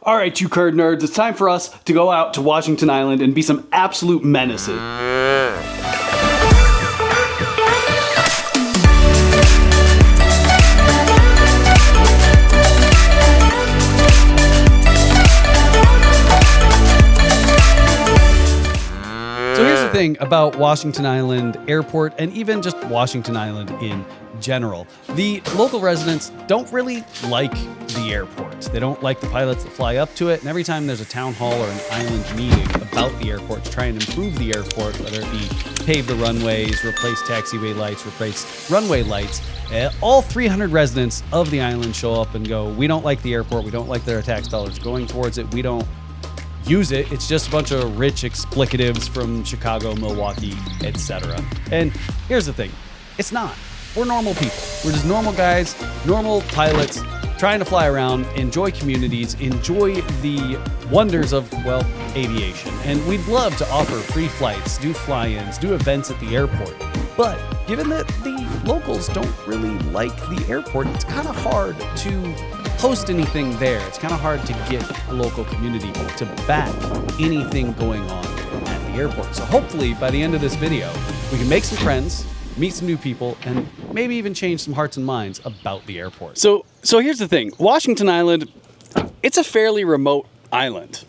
All right, you curd nerds, it's time for us to go out to Washington Island and be some absolute menaces. So here's the thing about Washington Island Airport and even just Washington Island in general. The local residents don't really like the airport. They don't like the pilots that fly up to it, and every time there's a town hall or an island meeting about the airport to try and improve the airport, whether it be pave the runways, replace taxiway lights, replace runway lights, all 300 residents of the island show up and go, we don't like the airport, we don't like their tax dollars going towards it, we don't use it. It's just a bunch of rich explicatives from Chicago, Milwaukee, etc. And here's the thing, it's not. We're normal people. We're just normal guys, normal pilots, trying to fly around, enjoy communities, enjoy the wonders of, well, aviation. And we'd love to offer free flights, do fly-ins, do events at the airport. But given that the locals don't really like the airport, it's kind of hard to host anything there. It's kind of hard to get a local community to back anything going on at the airport. So hopefully by the end of this video, we can make some friends, meet some new people, and maybe even change some hearts and minds about the airport. So here's the thing. Washington Island, it's a fairly remote island.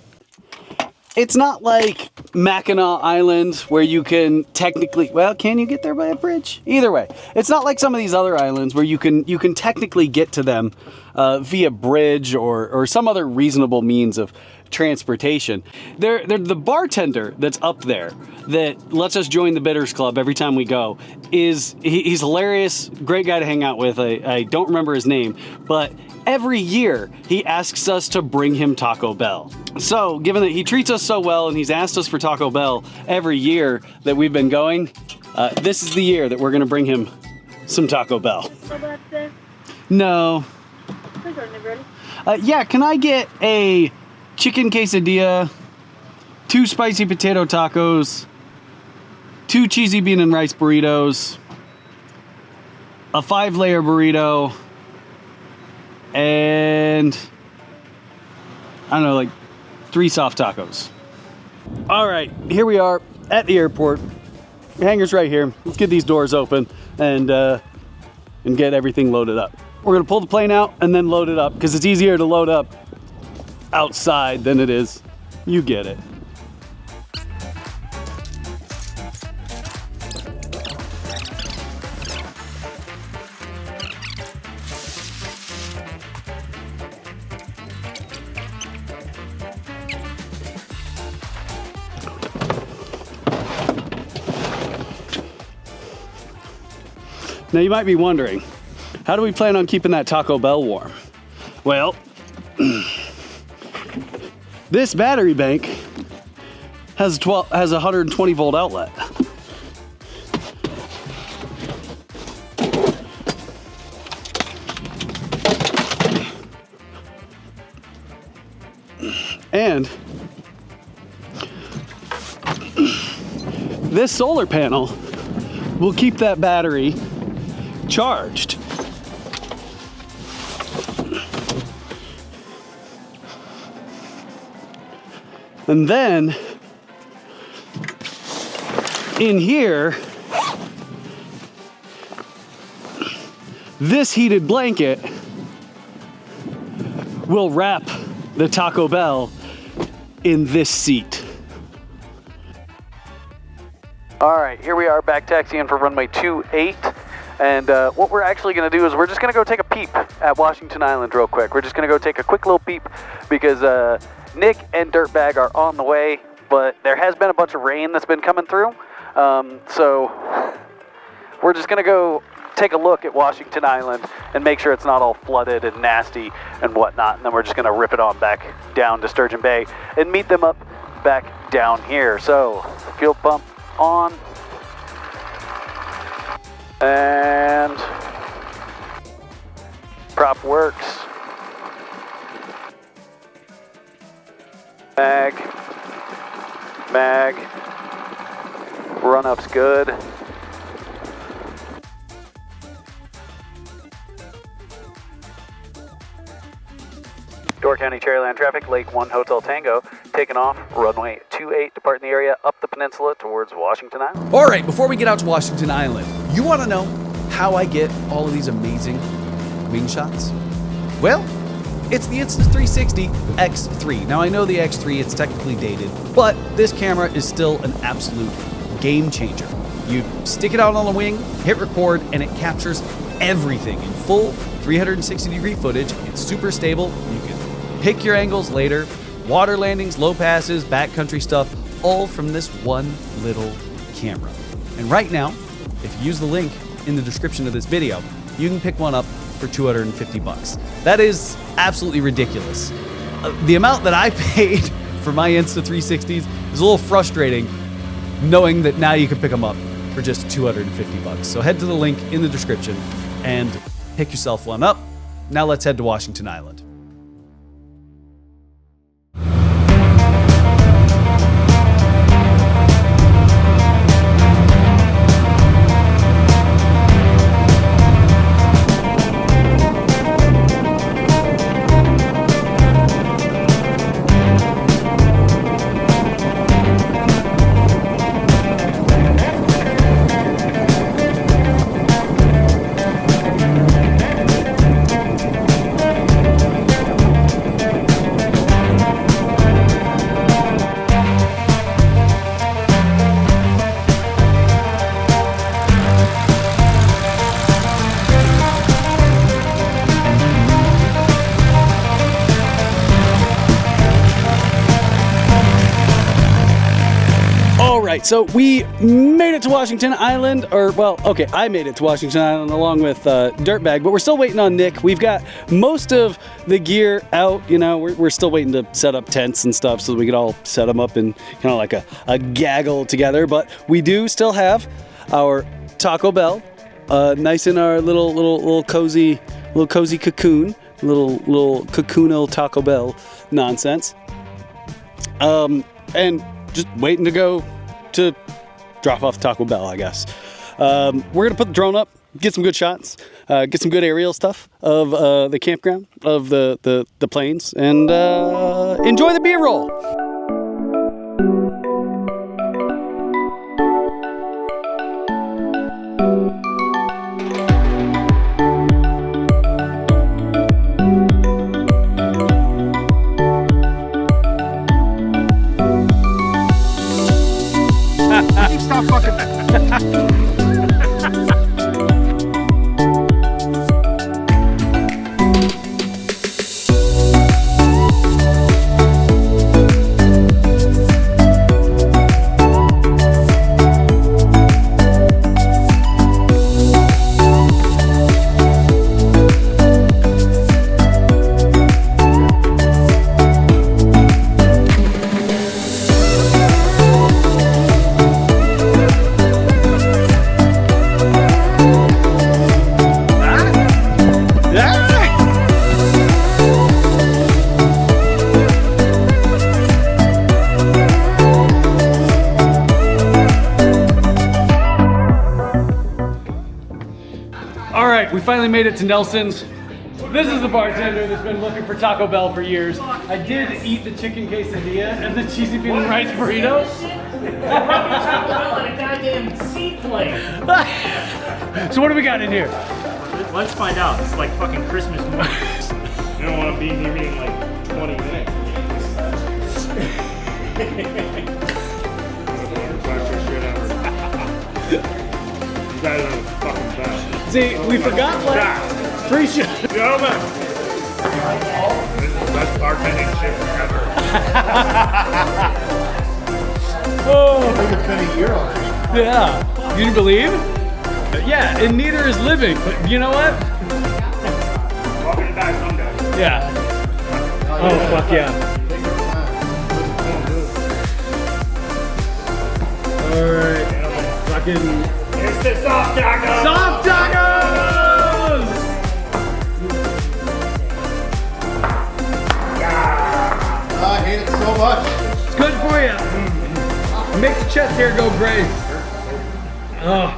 It's not like Mackinac Island where you can technically, well, can you get there by a bridge? Either way, it's not like some of these other islands where you can technically get to them via bridge or some other reasonable means of transportation. They're the bartender that's up there that lets us join the Bitters Club every time we go he's hilarious, great guy to hang out with. I don't remember his name, but every year he asks us to bring him Taco Bell. So given that he treats us so well and he's asked us for Taco Bell every year that we've been going, this is the year that we're gonna bring him some Taco Bell. No. Yeah, can I get a chicken quesadilla, 2 spicy potato tacos, 2 cheesy bean and rice burritos, a 5-layer burrito, and I don't know, like 3 soft tacos. All right, here we are at the airport. The hangar's right here. Let's get these doors open and get everything loaded up. We're gonna pull the plane out and then load it up because it's easier to load up outside than it is. You get it. Now you might be wondering, how do we plan on keeping that Taco Bell warm? Well, this battery bank has a 120 volt outlet. And this solar panel will keep that battery charged. And then in here, this heated blanket will wrap the Taco Bell in this seat. All right, here we are back taxiing for runway 28. And what we're actually going to do is we're just going to go take a peep at Washington Island real quick. We're just going to go take a quick little peep because Nick and Dirtbag are on the way, but there has been a bunch of rain that's been coming through. So we're just going to go take a look at Washington Island and make sure it's not all flooded and nasty and whatnot. And then we're just going to rip it on back down to Sturgeon Bay and meet them up back down here. So fuel pump on. And prop works. Mag. Run up's good. Door County Cherryland traffic, Lake 1 Hotel Tango, taking off, runway 28, departing the area up the peninsula towards Washington Island. All right, before we get out to Washington Island, you want to know how I get all of these amazing wing shots? Well, it's the Insta360 X3. Now, I know the X3, it's technically dated, but this camera is still an absolute game changer. You stick it out on the wing, hit record, and it captures everything in full 360-degree footage. It's super stable. You can pick your angles later. Water landings, low passes, backcountry stuff, all from this one little camera. And right now, if you use the link in the description of this video, you can pick one up for $250. That is absolutely ridiculous. The amount that I paid for my Insta360s is a little frustrating, knowing that now you can pick them up for just $250. So head to the link in the description and pick yourself one up. Now let's head to Washington Island. So we made it to Washington Island, or well, okay, I made it to Washington Island along with Dirtbag, but we're still waiting on Nick. We've got most of the gear out, you know, we're still waiting to set up tents and stuff so that we can all set them up in kind of like a gaggle together, but we do still have our Taco Bell, nice in our little cozy cocoon, little cocoonal Taco Bell nonsense, and just waiting to go to drop off Taco Bell, I guess. We're gonna put the drone up, get some good shots, get some good aerial stuff of the campground, of the planes, and enjoy the B-roll. Stop fucking. We finally made it to Nelson's. This is the bartender that's been looking for Taco Bell for years. I did eat the chicken quesadilla and the cheesy bean and rice burrito. Taco Bell and a goddamn Seaplane. So what do we got in here? Let's find out. It's like fucking Christmas morning. You don't want to be near me in like 20 minutes. You guys are the fucking best. See, we forgot like free shit. Gentlemen, this is the best bartending shit ever. Oh, I think it's been a year already. Yeah. You believe? Yeah, and neither is living. But you know what? Welcome to die someday. Yeah. Oh, fuck yeah. Alright. Fucking. Here's the soft tacos! Soft tacos! I hate it so much. It's good for you. Makes the chest hair go gray. Oh.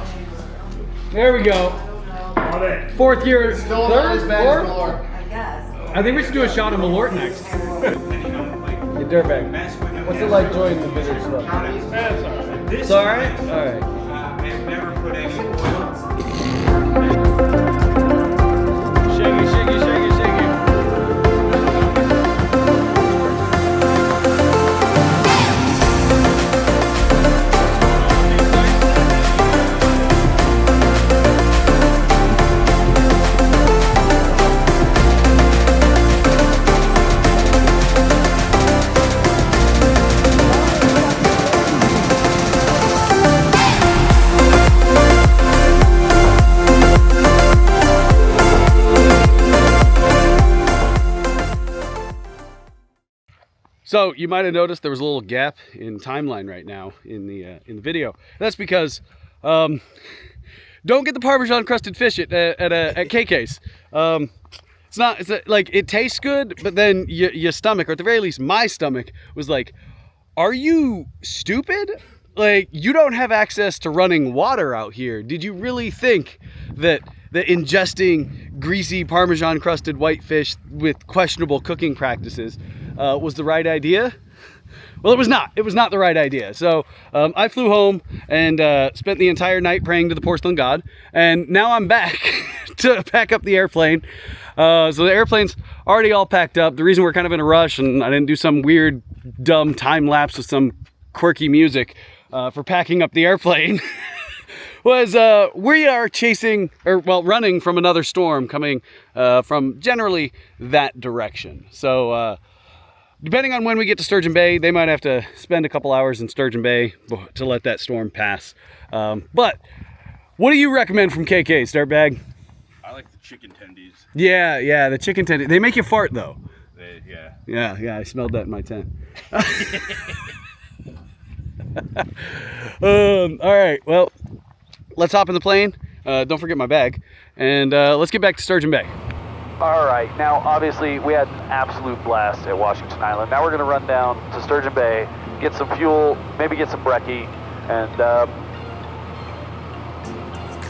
There we go. Fourth year. Still not as bad as Malort. I think we should do a shot of Malort next. Dirtbag. What's it like joining the bitter stuff? It's alright? Alright. I've never put any oil. Shake it, shake it, shake it, shake it. So you might have noticed there was a little gap in timeline right now in the video. That's because don't get the parmesan-crusted fish at KK's. Like it tastes good, but then your stomach, or at the very least my stomach, was like, "Are you stupid? Like you don't have access to running water out here. Did you really think that ingesting greasy parmesan-crusted white fish with questionable cooking practices was the right idea?" Well, it was not. It was not the right idea. So I flew home and spent the entire night praying to the porcelain god, and now I'm back to pack up the airplane. So the airplane's already all packed up. The reason we're kind of in a rush and I didn't do some weird, dumb time lapse with some quirky music for packing up the airplane was we are running from another storm coming from generally that direction. So depending on when we get to Sturgeon Bay, they might have to spend a couple hours in Sturgeon Bay to let that storm pass. But what do you recommend from KK's, Dirtbag? I like the chicken tendies. Yeah, the chicken tendies. They make you fart though. Yeah. Yeah, I smelled that in my tent. All right, well, let's hop in the plane. Don't forget my bag. And let's get back to Sturgeon Bay. All right, now obviously we had an absolute blast at Washington Island. Now we're gonna run down to Sturgeon Bay, get some fuel, maybe get some brekkie, and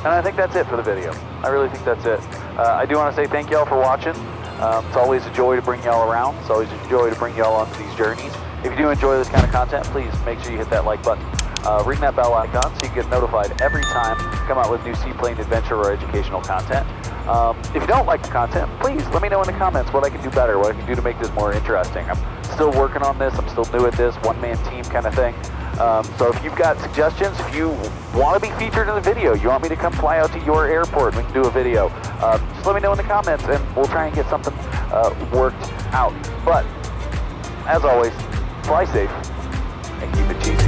I think that's it for the video. I really think that's it. I do want to say thank y'all for watching. It's always a joy to bring y'all around. It's always a joy to bring y'all onto these journeys. If you do enjoy this kind of content, please make sure you hit that like button. Ring that bell icon so you get notified every time we come out with new Seaplane adventure or educational content. If you don't like the content, please let me know in the comments what I can do better, what I can do to make this more interesting. I'm still working on this. I'm still new at this, one-man team kind of thing. So if you've got suggestions, if you want to be featured in the video, you want me to come fly out to your airport, we can do a video. Just let me know in the comments and we'll try and get something worked out. But as always, fly safe and keep it cheesy.